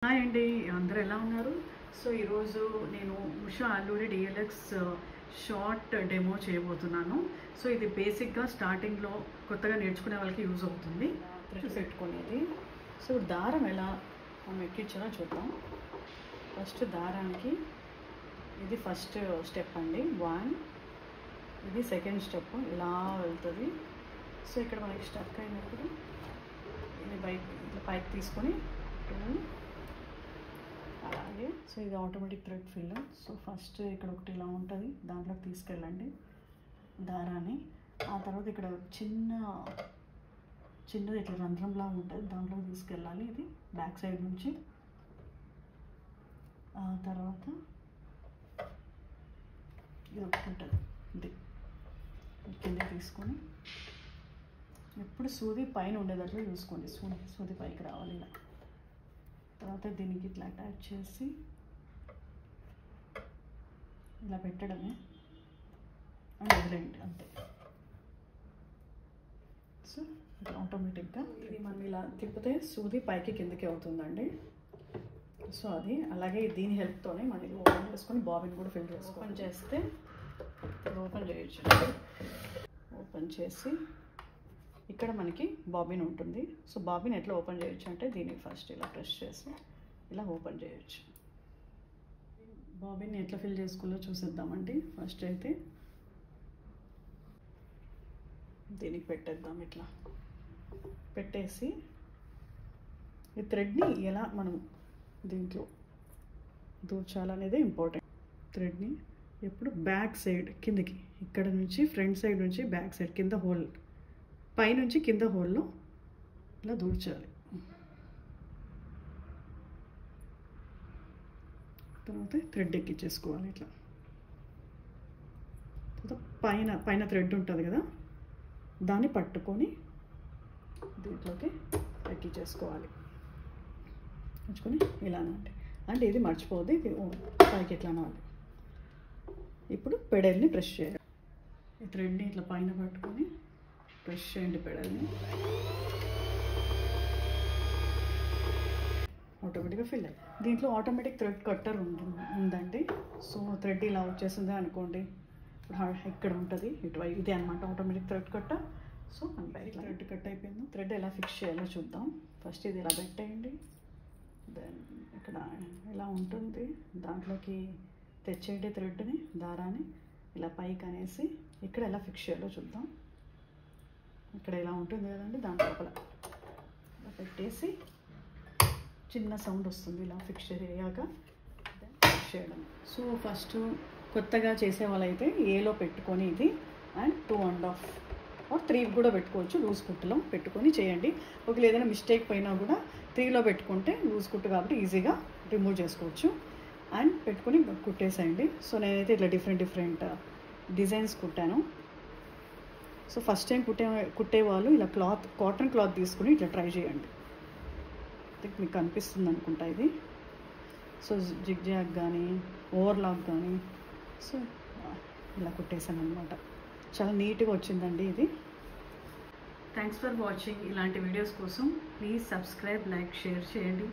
Hi అండి, అందరూ ఎలా ఉన్నారు? సో ఈరోజు నేను Usha Alluri DLX short demo చేయబోతున్నాను. సో ఇది బేసిక్గా స్టార్టింగ్లో కొత్తగా నేర్చుకునే వాళ్ళకి యూజ్ అవుతుంది. పెట్టుకునేది. సో దారం ఎలా మనం ఎక్కించాలో చూద్దాం. ఫస్ట్ దారానికి ఇది ఫస్ట్ స్టెప్ అండి, 1. ఇది సెకండ్ స్టెప్, ఇలా వెళ్తుంది. సో ఇక్కడ మనకి స్టక్ అయినప్పుడు ఇది ఇట్లా పైకి తీసుకొని 2 అలాగే. సో ఇది automatic thread fill. So first ఇక్కడ ఒకటి ఇలా ఉంటుంది, దాంట్లోకి తీసుకెళ్ళండి దారాన్ని. ఆ తర్వాత ఇక్కడ చిన్నది ఇట్లా రంధ్రంలా ఉంటుంది, దాంట్లోకి తీసుకెళ్ళాలి. ఇది బ్యాక్ సైడ్ నుంచి. ఆ తర్వాత ఇది ఒకటి ఉంటుంది, ఇది కింద తీసుకొని ఎప్పుడు సూది పైన ఉండేటట్లు చూసుకోండి. సూది పైకి రావాలి ఇలా. తర్వాత దీనికి ఇట్లా అటాచ్ చేసి ఇలా పెట్టడమే అండ్ వదిలేయండి, అంతే. సో ఇది ఆటోమేటిక్గా ఇది మనం ఇలా తిప్పితే సూది పైకి కిందకి అవుతుందండి. సో అది అలాగే దీని హెల్ప్తోనే మనం ఇది ఓపెన్ చేసుకొని బాబిన్ కూడా ఫిల్ చేసుకోవాలి. ఓపెన్ చేస్తే ఓపెన్ చేయొచ్చు. ఓపెన్ చేసి ఇక్కడ మనకి బాబిన్ ఉంటుంది. సో బాబిన్ ఎట్లా ఓపెన్ చేయొచ్చు అంటే దీన్ని ఫస్ట్ ఇలా ప్రెస్ చేసి ఇలా ఓపెన్ చేయొచ్చు. బాబిన్ ఎట్లా ఫిల్ చేసుకోవాలో చూసేద్దామండి. ఫస్ట్ అయితే దీనికి పెట్టేద్దాం. ఇట్లా పెట్టేసి ఈ థ్రెడ్ని ఎలా మనం దీంట్లో దూర్చాలనేది ఇంపార్టెంట్. థ్రెడ్ని ఎప్పుడు బ్యాక్ సైడ్ కిందకి, ఇక్కడ నుంచి ఫ్రంట్ సైడ్ నుంచి బ్యాక్ సైడ్ కింద హోల్, పైనుంచి కింద హోల్లో ఇలా దూర్చాలి. తర్వాత థ్రెడ్ ఎక్కించేసుకోవాలి ఇట్లా. తర్వాత పైన థ్రెడ్ ఉంటుంది కదా, దాన్ని పట్టుకొని దీంట్లోకి ఎక్కించేసుకోవాలి. ఉంచుకొని ఇలానండి. అంటే ఇది మర్చిపోద్ది, ఇది పైకి ఎట్లా అనాలి. ఇప్పుడు పెడల్ని ప్రెస్ చేయాలి. ఈ థ్రెడ్ని ఇట్లా పైన పట్టుకొని ప్రెస్ చేయండి పెడల్ని. ఆటోమేటిక్గా ఫిల్ అయ్యి దీంట్లో ఆటోమేటిక్ థ్రెడ్ కట్టర్ ఉందండి. సో థ్రెడ్ ఇలా వచ్చేసింది అనుకోండి, ఇక్కడ ఉంటుంది ఇటువైపు, ఇదే అనమాట ఆటోమేటిక్ థ్రెడ్ కట్టర్. సో మన ఇట్లా థ్రెడ్ కట్ అయిపోయింది. థ్రెడ్ ఎలా ఫిక్స్ చేయాలో చూద్దాం. ఫస్ట్ ఇది ఇలా పెట్టేయండి. దెన్ ఇక్కడ ఇలా ఉంటుంది, దాంట్లోకి తెచ్చేయండి థ్రెడ్ని, దారాన్ని ఇలా పైకి అనేసి ఇక్కడ ఎలా ఫిక్స్ చేయాలో చూద్దాం. ఇక్కడ ఇలా ఉంటుంది కదండి, దాని లోపల ఇలా పెట్టేసి చిన్న సౌండ్ వస్తుంది, ఇలా ఫిక్స్ అయ్యాక ఫిక్స్ చేయడం. సో ఫస్ట్ కొత్తగా చేసే వాళ్ళైతే ఏలో పెట్టుకొని ఇది అండ్ 2.5 or 3 కూడా పెట్టుకోవచ్చు. లూజ్ కుట్టులో పెట్టుకొని చేయండి. ఒకవేళ ఏదైనా మిస్టేక్ పోయినా కూడా 3లో పెట్టుకుంటే లూజ్ కుట్టు కాబట్టి ఈజీగా రిమూవ్ చేసుకోవచ్చు. అండ్ పెట్టుకొని కుట్టేసేయండి. సో నేనైతే ఇట్లా డిఫరెంట్ డిజైన్స్ కుట్టాను. సో ఫస్ట్ టైం కుట్టేవాళ్ళు ఇలా కాటన్ క్లాత్ తీసుకుని ఇట్లా ట్రై చేయండి. మీకు కనిపిస్తుంది అనుకుంటా ఇది. సో జిగ్ జాగ్ కానీ ఓవర్లాక్ కానీ సో ఇలా కుట్టేసాను అనమాట. చాలా నీట్గా వచ్చిందండి ఇది. Thanks for watching. ఇలాంటి వీడియోస్ కోసం ప్లీజ్ సబ్స్క్రైబ్, లైక్, షేర్ చేయండి.